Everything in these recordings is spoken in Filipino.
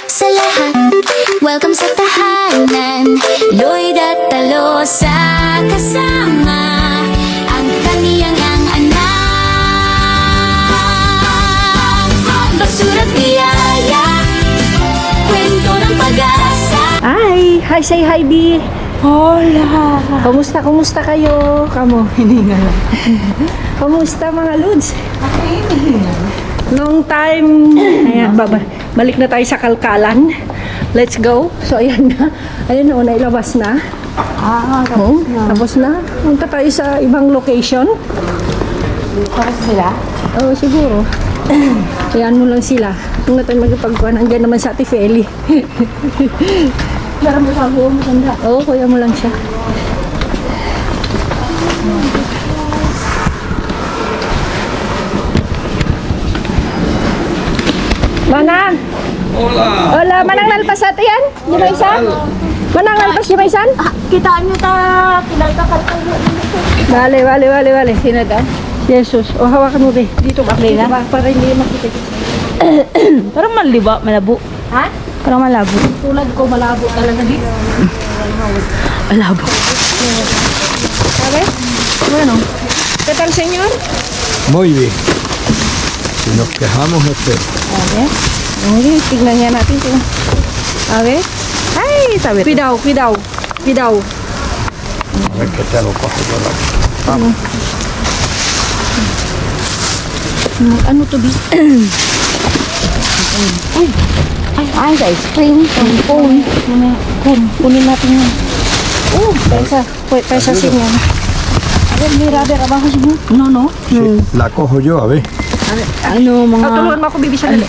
sa lahat. Welcome sa tahanan, Lloyd at Talosa kasama ang kaniyang ang anak. Basura't biyaya, kwento ng pag-asa. Hi, say hi, B. Hola! Kumusta kayo? Kamo, hininga lang. Kumusta mga Lods? Long time. Ayan, balik na tayo sa Kalkalan. Let's go. So, ayan na. Ayan na, nailabas na. Tapos na. Punta tayo sa ibang location. Tapos sila? Oo, siguro. Ayan mo lang sila. Kung na tayo magpagkuhan, andyan naman sa Ate Feli. Meron mo sa buong maganda. Oo, kuya mo lang siya. Manang! Hola, manang nalpas natin yan? Di ba isa? Manang nalpas di ba isan? Kitaan nyo ta, kinaltakal ko. Bale. Sinada? Jesus. O, hawakan mo be. Dito ba? Dito ba? Para hindi makita. Parang malabo. Ha? Parang malabo. Tulad ko, malabo talaga dito. Malabo. Sabi? Bueno. ¿Qué tal, señor? Muy bien. Si nos quejamos es peor. A ver. Okay, tignan nga natin kung... A ver. Ay, sabi. Cuidado. A ver que te lo cojo yo la... Vamos. Ano to, B? Ay, sa ice cream. Cone. Kunin natin yun. Pesa siya. A ver, mira, abajo siya. No. Sí, la cojo yo, a ver. Ano, mga... Tulungan mo ako, bibi siya dali.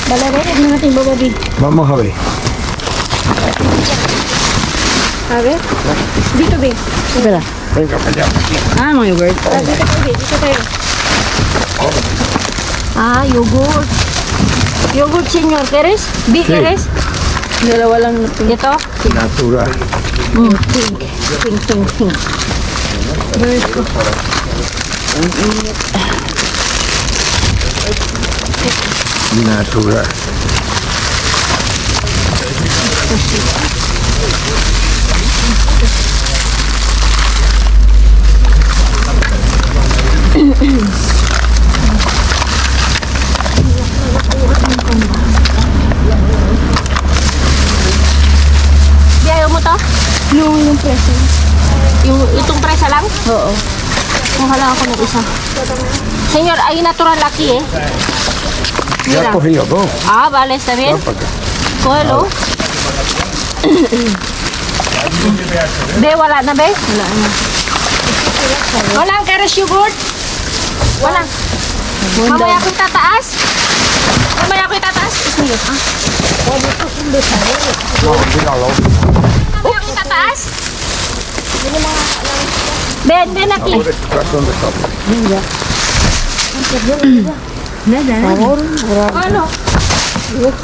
Bale, huwag na natin bababi. Vamos a ver. A ver. Dito, B. Wala. Venga para allá. Ah, mga yogurt. Dito tayo, B. Dito tayo. Ah, yogurt. Yogurt, senyor. ¿Quieres? B, Sí. ¿quieres? Dalawa lang. Ito? Natural. Pink. Natural. Di, ayaw mo to? Yung presa. Itong presa lang? Oo. Kuhala ako ng isa. Senyor, ay natural aquí, eh. Ya Mira. he cogido dos. Ah, vale, está bien. Ven para acá. Cógelo. Be, wala na, be? Wala na. Walang keres yogurt? Walang. Mamaya ko tataas? Mamaya ko tataas? Ismiyo, ah. No, míralo. Mamaya ko tataas? Ben aquí. Ahora está donde está. Ano?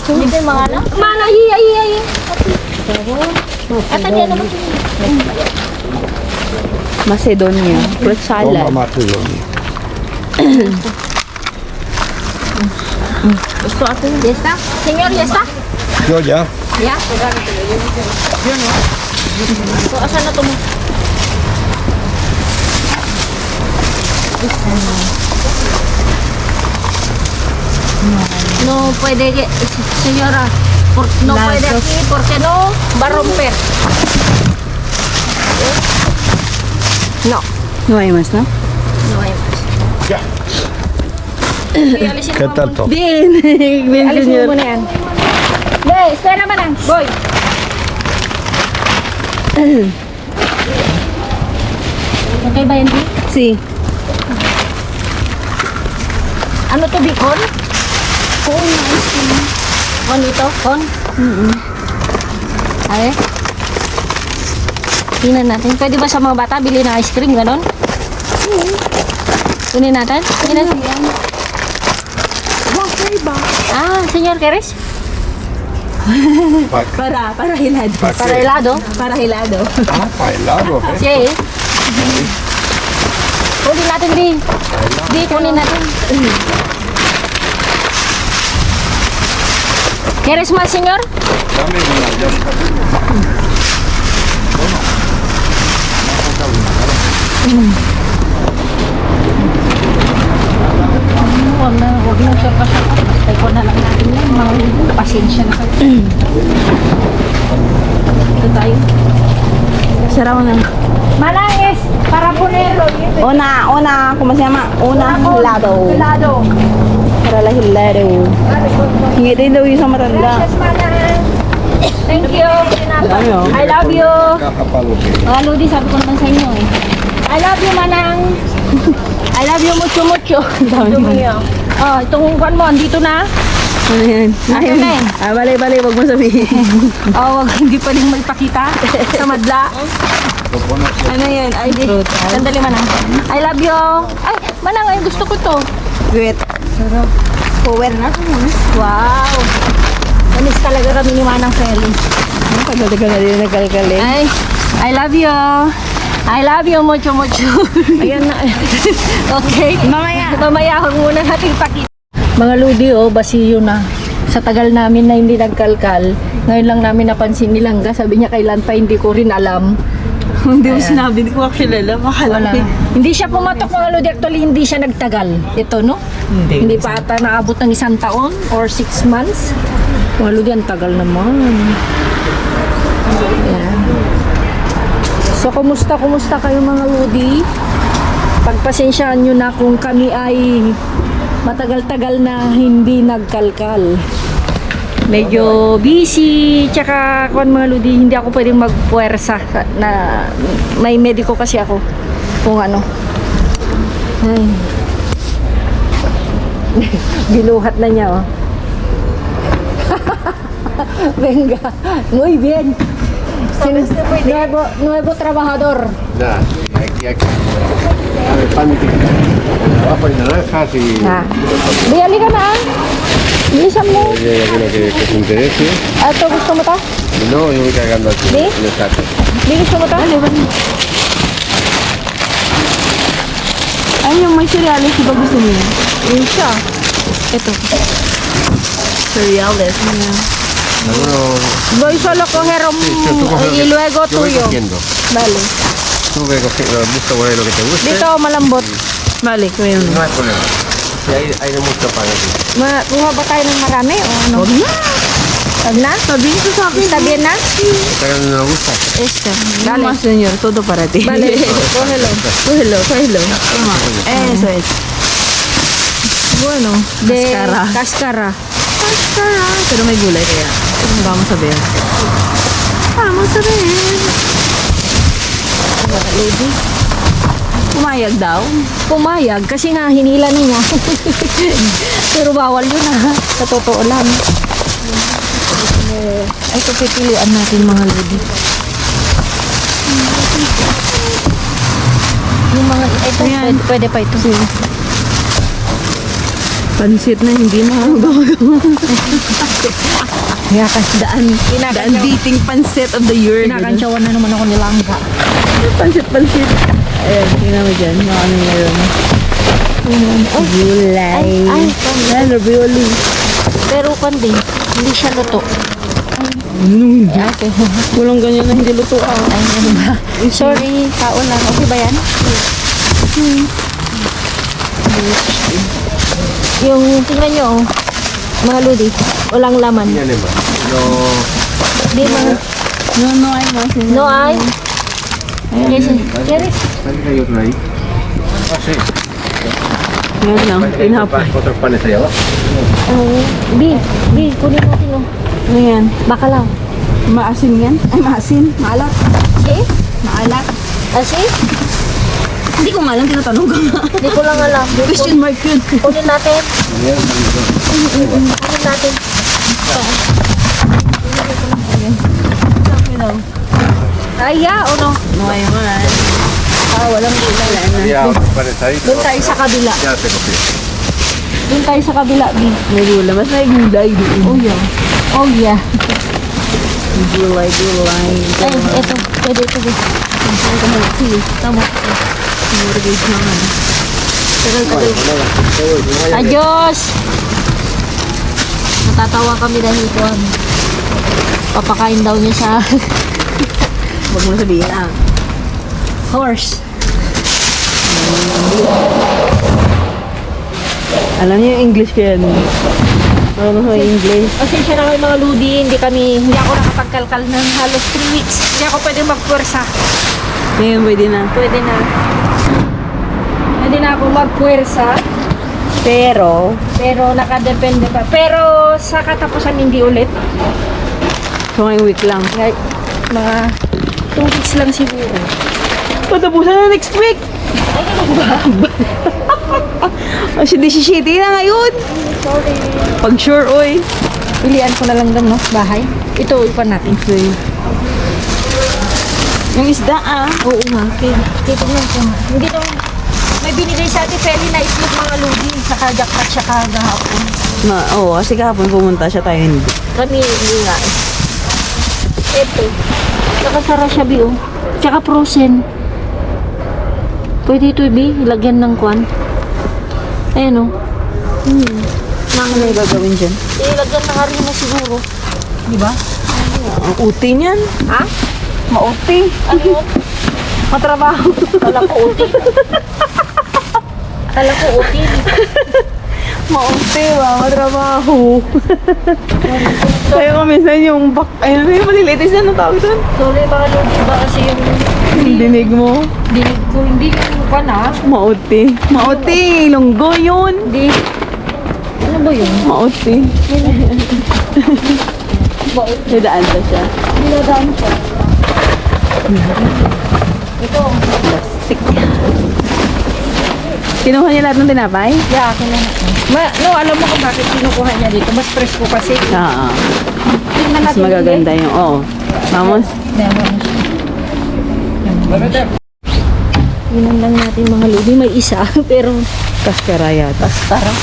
Hindi mga anak. Mana, ay. At yan naman. Macedonia. Fruit Toma salad. Macedonia. Gusto atin. Ya está? Senyor, ya está? Yo ya. Ya? So, asan na ito mo? No puede, señora. No puede aquí porque no va a romper. No. No hay más, ¿no? No hay más. Ya. Okay, alisin ¿Qué mo tal muna. todo? Bien. Bien, Alisin señor. mo muna yan. Be, espera naman lang. Boy. Okay ba yan, Di? Sí. Ano to, bacon? Corn ice cream. Corn ito? Corn? Ay. Tingnan natin. Pwede ba sa mga bata bili ng ice cream, ganon? Kunin natin? Kunin natin. Ah, Senyor Keres? Para helado. Para helado? Para helado. Ah, para helado. Sí. Kunin natin, Di. Di, kunin natin. ¿Quieres más, señor? Huwag na sarpa-sarpa. Basta ko na lang natin yan. Mga pasensya na kayo. Ito tayo. Sarap na. Manangis, para ponelo. Una, ¿cómo se llama? Una helado. Helado. Para la helado. Hingi din daw yung sa matanda. Gracias, Manang. Thank you. Ayaw. I love you. Mga Ludi, sabi ko naman sa inyo eh. I love you, Manang. I love you mucho, mucho. Dumi yun. Oh, itong kwan mo, andito na. Ano yan? Nasaan na eh? Bali, wag mo sabihin. Oh, wag, hindi pwedeng magpakita sa madla. Ano yan? ID. Sandali, Manang. I love you. Ay, Manang, ay gusto ko to. Wait. Sarap. Power na. Wow. Manis talaga kami ni Manang Feli. Ang tagal-tagal na din nagkalkali. Ay, I love you. I love you mucho, mucho. Ayan na. Okay. Mamaya huwag muna natin pakita. Mga Ludi, oh, basiyo na. Sa tagal namin na hindi nagkalkal, ngayon lang namin napansin ni Langga. Sabi niya kailan pa, hindi ko rin alam. Hindi mo sinabi, hindi ko kilala. Wala. Hindi siya pumatok, mga Ludi. Actually, hindi siya nagtagal. Ito, no? Hindi pa ata naabot ng 1 taon or 6 months. Mga Ludi, ang tagal naman. Ayan. So, kumusta kayo mga Ludi? Pagpasensyaan nyo na kung kami ay matagal-tagal na hindi nagkalkal. Medyo busy, tsaka kung mga Ludi, hindi ako pwedeng magpuwersa na may mediko kasi ako. Kung ano. Ay. Binuhat na niya, oh. Venga. Muy bien. Nuevo trabajador. Nada, aquí. A ver, pan y abajo hay naranjas y... Di, halika na. Bilisan mo. Hay alguno que te interese. Ito, gusto mo to? No, yo voy cargando aquí ¿Sí? en el saco. Di, gusto mo to? Ay, yung may cereales, di ba gusto mo yun? Yun siya. Ito. Cereales. Alguno... Voy solo a coger tú coges lo y que- luego yo voy tuyo. cogiendo. Vale. Tú ve cogiendo, busca por ahí lo que te guste. Dito, malambot. Vale, kuya. No hay problema. Sí, hay de mucho pan aquí. Kuha ba tayo ng marami o ano? Huwag na. Wag na? Sabihin ko sa akin. ¿Está bien na? ¿Esta que no nos gusta? Este. Dale. Dale. señor, todo para ti. Vale, cógelo. Cógelo. Toma. Eso es. Bueno, de Cáscara. cáscara. Pero may gulay kaya. Vamos a ver. Vamos a ver. Lady. Pumayag daw. Pumayag kasi nga hinila na niya. Pero bawal yun sa totoo lang. Ay, ito pipilian natin mga lady. Yung mga, ito, Ayan. pwede pa ito. Pansit na hindi makagawa. Kaya kasi daan. The unbeating pansit of the year. Kinakantsawan na naman ako ni Langga. Pansit. Ayan, tingnan mo dyan. Yung ano meron. Gulay. Ay, ravioli. pero kandi, hindi siya luto. Hindi. Okay. Walang ganyan na hindi luto ah. Ay, ano ba? Sorry, kaon lang. Okay ba yan? Yung, tingnan nyo, oh, mga ludi, walang laman. Yan naman. No... Di mga, No hay más. no ay. ¿Quieres? ¿Sabes que hay otro ahí? Ah, sí. Yan lang. Pinapay. Otros panes allá abajo. Bi, kunin natin, oh. Ano yan? Bacalao. Maasim yan? Ay, maasim. Maalat. Eh? Maalat. Asi? Hindi ko nga lang tinatanong ko nga. Hindi ko lang alam. Question mark yun. Kunin natin. Kunin natin. Ay, ya, o no? No hay más. Walang gulay. Había otros panes ahí. Doon tayo sa kabila. Ya se cogió. Doon tayo sa kabila, Bi. May gulay. Mas may gulay doon. Oh, yeah. Oh, yeah. Gulay. Ay, eto. Pwede ito, Bi. Sige, tama. Mortgage naman. Adios! Nagtatawa kami dahil kuhan. Papakain daw niya sa Huwag mo na sabihin ah. horse. Alam niyo yung English ko yan. Ano sa English? Pasensya na kayo mga ludi, hindi ako nakapagkalkal ng halos 3 weeks. Hindi ako pwede magpuwersa. Ngayon pwede na. Pwede na. Pwede na ako magpuwersa. Pero, Nakadepende pa. Pero sa katapusan hindi ulit. so ngayong week lang. Like, mga 2 weeks lang siguro. Patapusan na next week! Kasi di si Shitty na ngayon. Sorry. Pag sure, oy. Pilian ko na lang doon, no? Bahay. Ito, ipan natin. Okay. Yung isda ah. Oo nga, titignan ko nga. Hindi daw, may binigay sa atin Feli na itlog mga ludi, saka jackpot siya kagahapon. Kasi kahapon pumunta siya tayo hindi. Kami, hindi nga eh. Ito, nakasara siya, Bi, oh. Tsaka frozen. Pwede ito, Bi, ilagyan ng kwan. Ayan, oh. Ano yung gagawin dyan? Ilagyan ng harina siguro. Di ba? Ang uti niyan. Ha? Mauti. Ano yun? Matrabaho. Kala ko uti. Kala ko uti. Mauti ba? Matrabaho. Kaya ko minsan yung ayun yung malilitis na tawag doon. Sorry, baka ludi ba kasi yung Dinig mo. dinig ko, hindi yung kwan, ha? Mauti. Mauti. Lunggo yun. Hindi. Ano ba yun? Mauti. Nadaan pa siya. Niladaan siya. Ito. Plastic. Kinuha niya lahat ng tinapay? Yeah, akin na. Alam mo kung bakit kinukuha niya dito. Mas presko kasi. Oo. Tingnan Mas natin. magaganda yung, Vamos. Yun lang natin mga ludi. May isa. Pero, Kaskara yata. tara.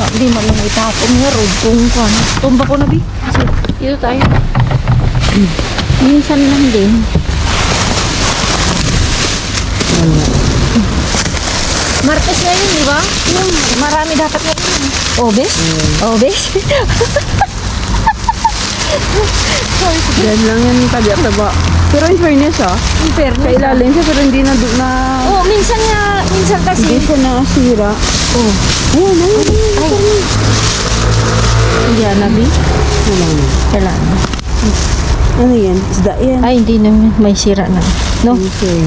Hindi man lang itapon nga. Road kung kwan. Tumba ko na, Bi. Kasi, dito tayo. Minsan lang din. Martes na yun, di ba? Yung marami dapat na yun. Obes? Obes? Yan lang yan tabi-taba. Pero in fairness In fairness. sa ilalim siya pero hindi na Oo, minsan kasi. hindi siya nasira. Ayan, Ay. Hindi na, Bi? Kailangan. Ano yan? Isda yan. Ay, hindi naman. May sira na. No? Okay.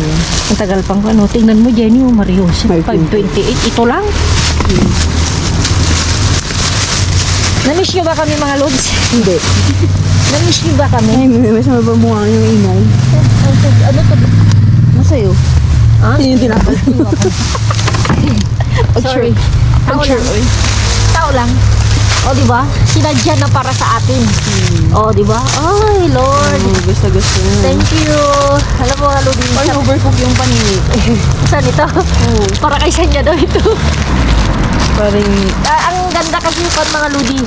Ang tagal pang ano. Tingnan mo, Jenny, Marios. 528. 528. Ito lang. Namiss nyo ba kami, mga lods? Hindi. Namiss nyo ba kami? Ay, may mas mababunga yung ingay. Ano to? Masa'yo. Ha? Yun yung tinapal. Sorry. Tao lang. Tao lang. O, di ba? Sinadya na para sa atin. O, di ba? Ay, Lord. Gusto na. Thank you. Alam mo, Lodi. Ay, overcook yung panini. Saan ito? Para kay Sanya daw ito. Parang, Ang ganda kasi yung mga Lodi.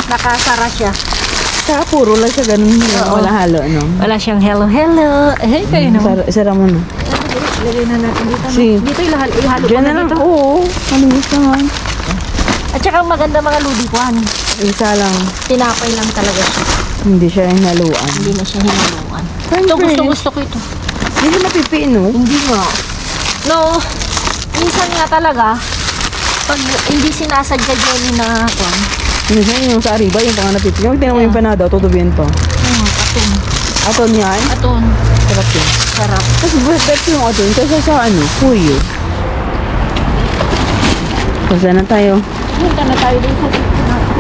Nakasara siya. saka puro lang siya ganun. Oo. Wala halo, no? Wala siyang hello, hello. Eh, kayo naman. Sara mo na. Lagay na natin dito. No? Si- Dito ihalo Diyan ko na na lang. dito. Oo. Malinis naman. At saka ang maganda mga Lodi kuhan. Isa lang. Tinapay lang talaga siya. Hindi siya hinaluan. Hindi na siya hinaluan. French Ito fries. gusto ko ito. Hindi siya napipi, no? Hindi nga. No, minsan nga talaga, pag hindi sinasadya dyan na kwan, Minsan yung sa Ariba, yung pang napipi. Yung tinamo yung panada, tutubian pa. aton. Aton yan. Aton. Sarap yun. Sarap. Tapos bet yung aton. Kasi sa puyo. Kasi na tayo. Punta na tayo dun sa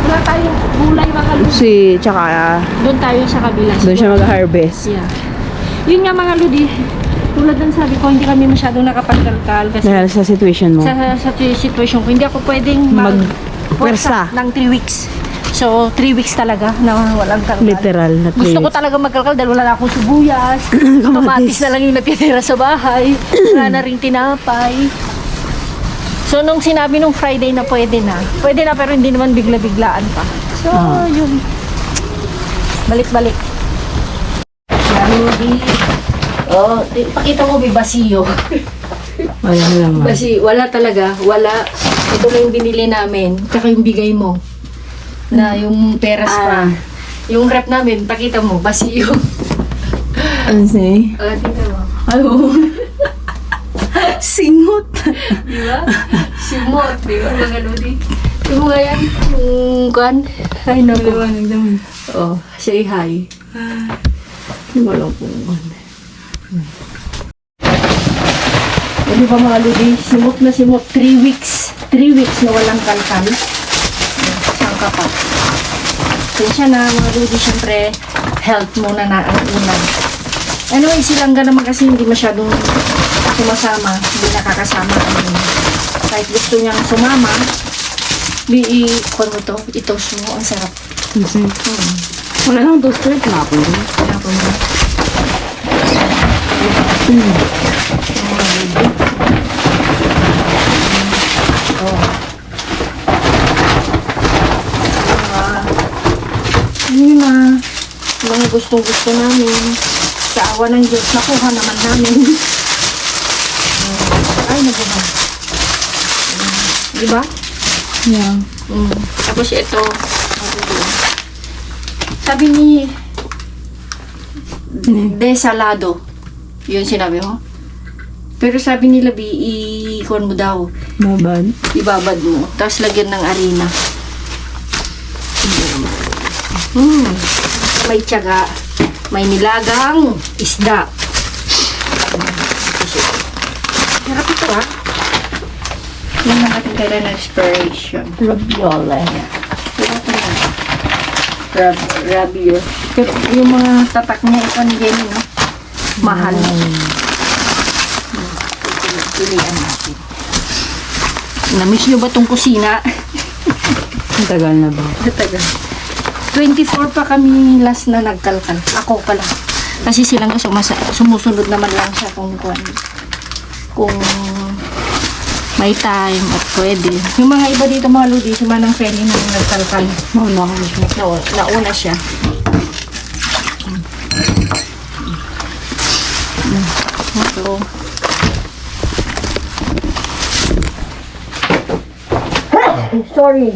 wala tayong gulay mga ludi. Tsaka Doon tayo sa kabila. doon siya mag-harvest. Yeah. Yun nga mga ludi. Tulad ng sabi ko, hindi kami masyadong nakapagkalkal kasi Dahil sa situation mo. sa situation ko, hindi ako pwedeng Magpwersa. ng 3 weeks. So, 3 weeks talaga na walang kalkal. Literal na Gusto ko place. talaga magkalkal dahil wala na akong sibuyas. Kamatis na lang yung natitira sa bahay. Wala na rin tinapay. So, nung sinabi nung Friday na pwede na pero hindi naman bigla-biglaan pa. So, yun. Balik-balik. Yan, oh, pakita mo, basiyo. Wala lang. Wala talaga. Wala. Ito lang yung binili namin. Tsaka yung bigay mo. Na yung peras pa. Yung rep namin, pakita mo, basiyo. Ano say? Tingnan mo. Ano? Singot. Di ba? Simot, di ba? Mga lodi. Yung mga yan, yung kan. Ay, naku. Liwanag naman. Oh, say hi. Hindi ko alam kung ano. Di ba mga lodi? Simot na simot. 3 weeks. 3 weeks na walang kalkal. Saan ka pa? Kaya na mga lodi, syempre, health muna na ang una. Anyway, silang naman kasi hindi masyadong sumasama, hindi nakakasama. Kahit gusto niyang sumama, kung mo to, itos mo, ang sarap. Kasi, wala lang toaster, tinapon ko. Kaya po mo. Yun na, mga gustong-gusto namin. Sa awa ng Diyos, nakuha naman namin. Ay, nabuha. Diba? Yeah. Tapos ito, sabi ni Desalado. Yun sinabi mo. Pero sabi nila, i-kuhan mo daw. Babad. Ibabad mo. Tapos lagyan ng harina. May tiyaga. May nilagang isda. Harap ito ha. Yan ang ating kailan na inspiration. Ravioli. Rabiyo. Pero yung mga tatak niya, ito ni Jenny, no? Mahal. Pilihan natin. Namiss nyo ba itong kusina? Ang tagal na ba? Tagal. 24 pa kami last na nagkalkal. Ako pala. Kasi silang sumusunod naman lang siya kung may time at pwede. Yung mga iba dito mga lodi, si Manang Feli nung nagkalkal. Mauna ko siya. Nauna siya. Ito. Sorry.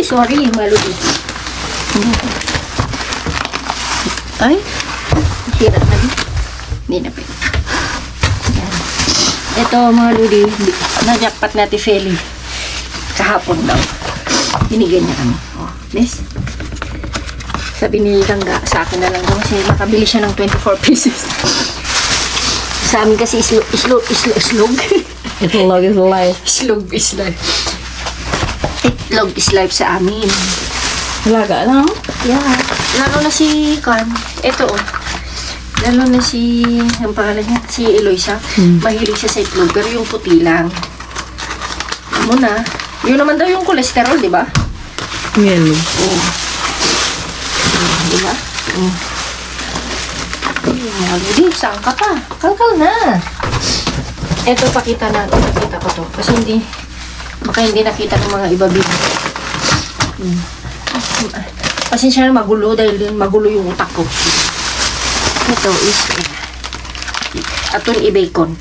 Sorry, mga lodi. Ay, sira na din. Hindi na pwede. Yan. Ito mga lodi, na-jackpot natin Feli. Kahapon daw. Binigyan niya kami. Oh, this. Sabi ni Langga, sa akin na lang daw kasi makabili siya ng 24 pieces. Sa amin kasi islog. Itlog is life. Islog is life. Itlog is life sa amin. Halaga lang? Yeah. Lalo na si Kan. Ito oh. Lalo na si, ang pangalan niya, si Eloisa. Mahilig siya sa itlog, pero yung puti lang. Ano na? Yun naman daw yung cholesterol, di ba? Yellow. Oo. Di ba? Hindi, saan ka pa? Kalkal na. Ito, pakita ko to. Kasi baka hindi nakita ng mga iba big. Pasensya na magulo dahil magulo yung utak ko. Ito is aton i-bacon.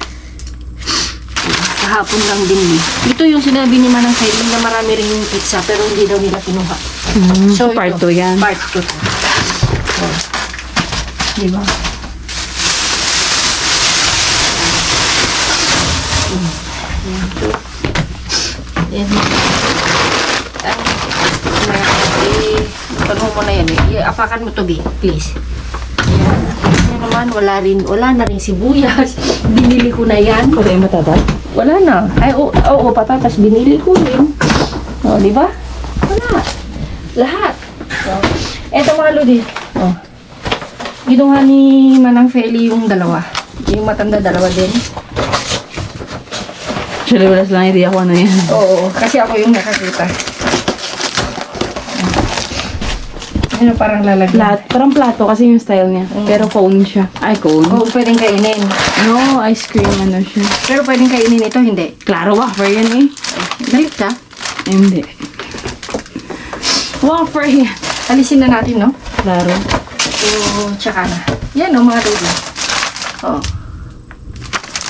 Kahapon lang din. Ito yung sinabi ni Manang Feli na marami rin yung pizza pero hindi daw nila kinuha. So, part ito, 2 yan. Part 2. Diba? Yan. Tanong mo na yan eh. Apakan mo to, B, please. Yan. Yan naman, wala na rin sibuyas. Binili ko na yan. Wala yung mataba? Wala na. Ay, oo, patatas. Binili ko rin. O, di ba? Wala. Lahat. So, eto mga lodi. O. Ginawa ni Manang Feli yung dalawa. Yung matanda dalawa din. Actually, wala silang idea kung ano yan. Oo, kasi ako yung nakakita. Ano parang lalagyan? Parang plato kasi yung style niya. Pero cone siya. Ay, cone. Oo, pwedeng kainin. No, ice cream ano siya. Pero pwedeng kainin ito, hindi. Klaro, wafer yan eh. Galit ka? Hindi. Wafer yan. Alisin na natin, no? Klaro. Oo, tsaka na. Yan, no, mga lodi. Oo.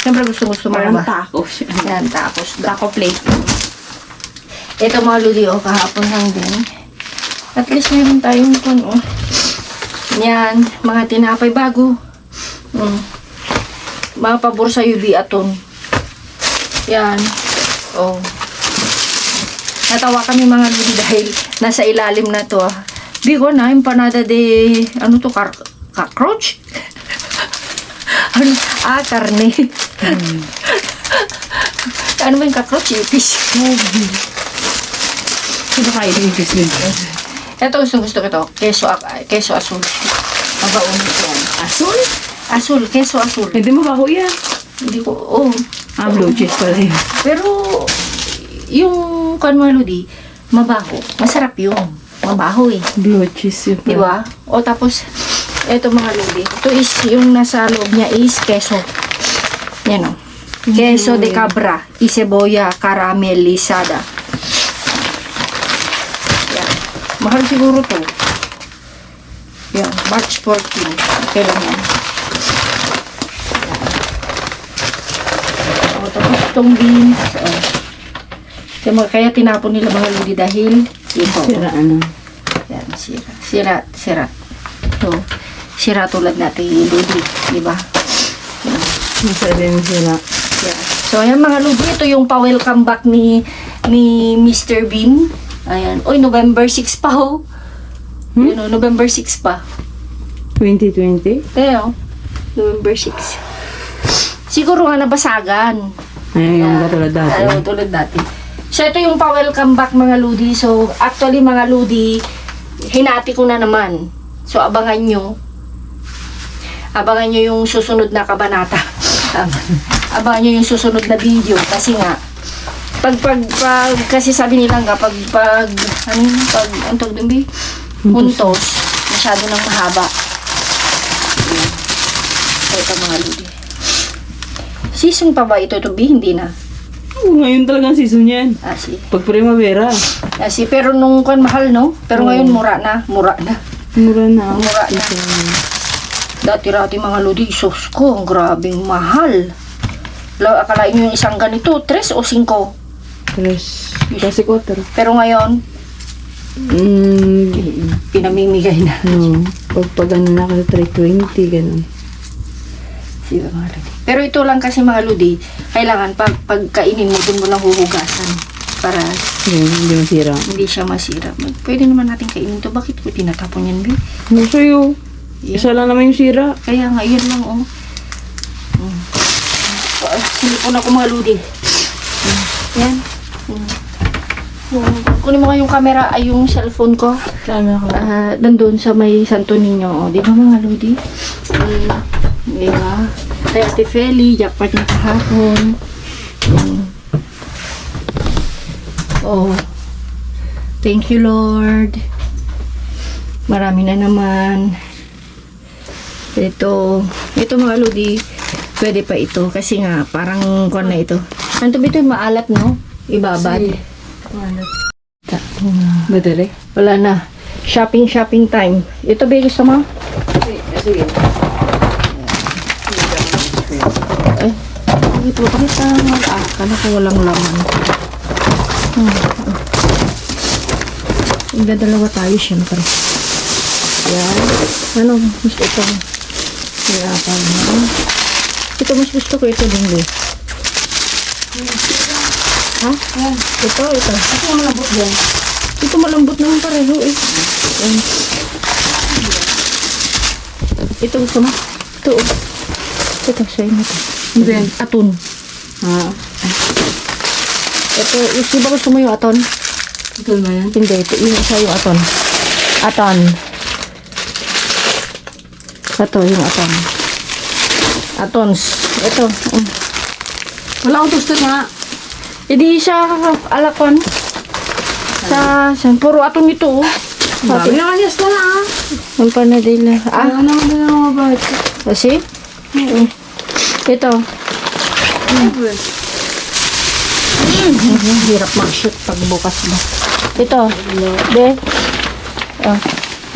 Siyempre gusto mo Parang ba? taco siya. Yan, tapos Taco plate. ito mga ludi, kahapon lang din. At least meron tayong puno. Yan, mga tinapay bago. Mga pabor sa UV aton. Yan. Oh. Natawa kami mga ludi dahil nasa ilalim na to. Bigo na, empanada de, ano to, cockroach? Ano? Karne. Ano ba yung cockroach? Ipis. Sino kayo yung fish din? Ito gusto ko ito. Keso asul. Mabaon ito yan. Asul? Asul, keso asul. Hindi mo ba ko yan? Hindi ko, Blue cheese pala yun. Pero, yung kanmaludi, mabaho. Masarap yun. Mabaho eh. Blue cheese yun. Di ba? O tapos, ito mga ludi. Ito is, yung nasa loob niya is keso. Yan o. Queso de cabra y cebolla caramelizada. Yan. Mahal siguro to. Yan. March 14. Okay lang yan. O, tapos itong beans. Kaya tinapon nila mga ludi dahil ito. Sira ano? Yan, sira. So, sira tulad natin yung ludi. Diba? Yan. Masarap yung sira. Yeah. So, ayan mga ludi, ito yung pa-welcome back ni Mr. Bean. Ayan. Oy, November 6 pa ho. Yun o, November 6 pa. 2020? Ayan o, November 6. Siguro nga nabasagan. Ayun yung katulad dati. Ayaw, tulad dati. So, ito yung pa-welcome back mga ludi. So, actually mga ludi, hinati ko na naman. So, abangan nyo yung susunod na kabanata. Abangan nyo yung susunod na video kasi nga pag kasi sabi nila nga pag ang tawag dun, huntos masyado nang mahaba. Ito mga ludi. Season pa ba ito hindi na? Ngayon talagang season yan. Si. Pag primavera. Pero nung mahal no? Pero ngayon mura na. Mura na. Mura na. Dati-rati mga ludi, sus ko, ang grabing mahal. Akalain nyo yung isang ganito, 3 o 5? Kasi 4. Pero ngayon, pinamimigay na. No. Pag ano na kasi 320, ganun. Diba, mga ludi? Pero ito lang kasi mga ludi, kailangan pagkainin mo, dun mo lang huhugasan. Para Hindi masira. hindi siya masira. Pwede naman natin kainin to. Bakit ko tinatapon yan, Bi? Ano sa'yo? Isa lang naman yung sira. Kaya nga, yun lang, Silipon ako mga ludi. Yan. Kunin mo nga yung camera, ay yung cellphone ko. Saan ako? Nandun sa may Santo Niño. Di ba mga ludi? Di ba? Kaya Ate Feli, jackpot niya kahapon. Thank you Lord. Marami na naman. Ito mga ludi, pwede pa ito kasi nga parang kuwan na ito. Ano ba ito? Maalat no? Ibabad. Madali? Wala na. Shopping time. Ito ba gusto mo? Sige. Ito, bakit kala ko walang laman. Magdadalawa tayo syempre. Yan. Ano? Gusto ito. Hirapan mo. Ito mas gusto ko ito din. Ha? Ito. Ito malambot din. Ito malambot naman pareho eh. Yan. Ito gusto mo? Ito. Ito sa'yo na ito. Then, Aton. Ito, ba gusto mo yung aton? ito ba yan? Hindi, ito yung isa yung aton. Aton. Ito yung aton. Atons. Ito. Wala akong toaster nga. Hindi siya alakon. Puro aton ito. Sabi naman yes na lang. Ang panadila. Ano naman na lang mabait. Kasi? Ito. Hirap mag-shoot pag bukas mo. Ito. De.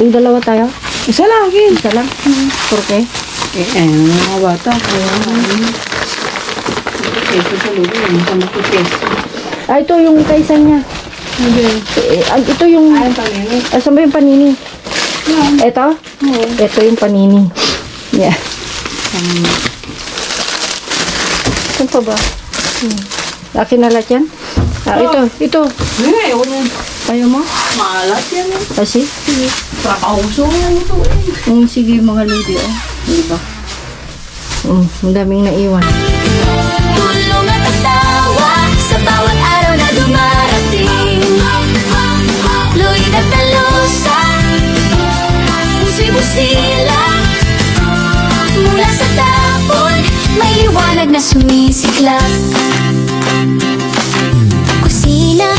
Yung dalawa tayo. Isa lang, Gil. Isa lang. Porque? Mga bata. Peso sa lulo. Sa peso. Ah, ito yung kaysa niya. Ito yung... Ay, panini. Saan ba yung panini? Ito? Ito yung panini. Yeah. Saan pa ba? Akin na lahat yan? Ah, ito. Ay, ayaw na. Ayaw mo? Maalat yan eh. Kasi? Pakauso nga ito eh. Sige mga lodi. Diba? Ang daming naiwan. Tulong at pagtawa sa bawat araw na dumarating. Lloyd at Talosa, puso'y busila. Mula sa tapon, may liwanag na sumisiklap. Kusina,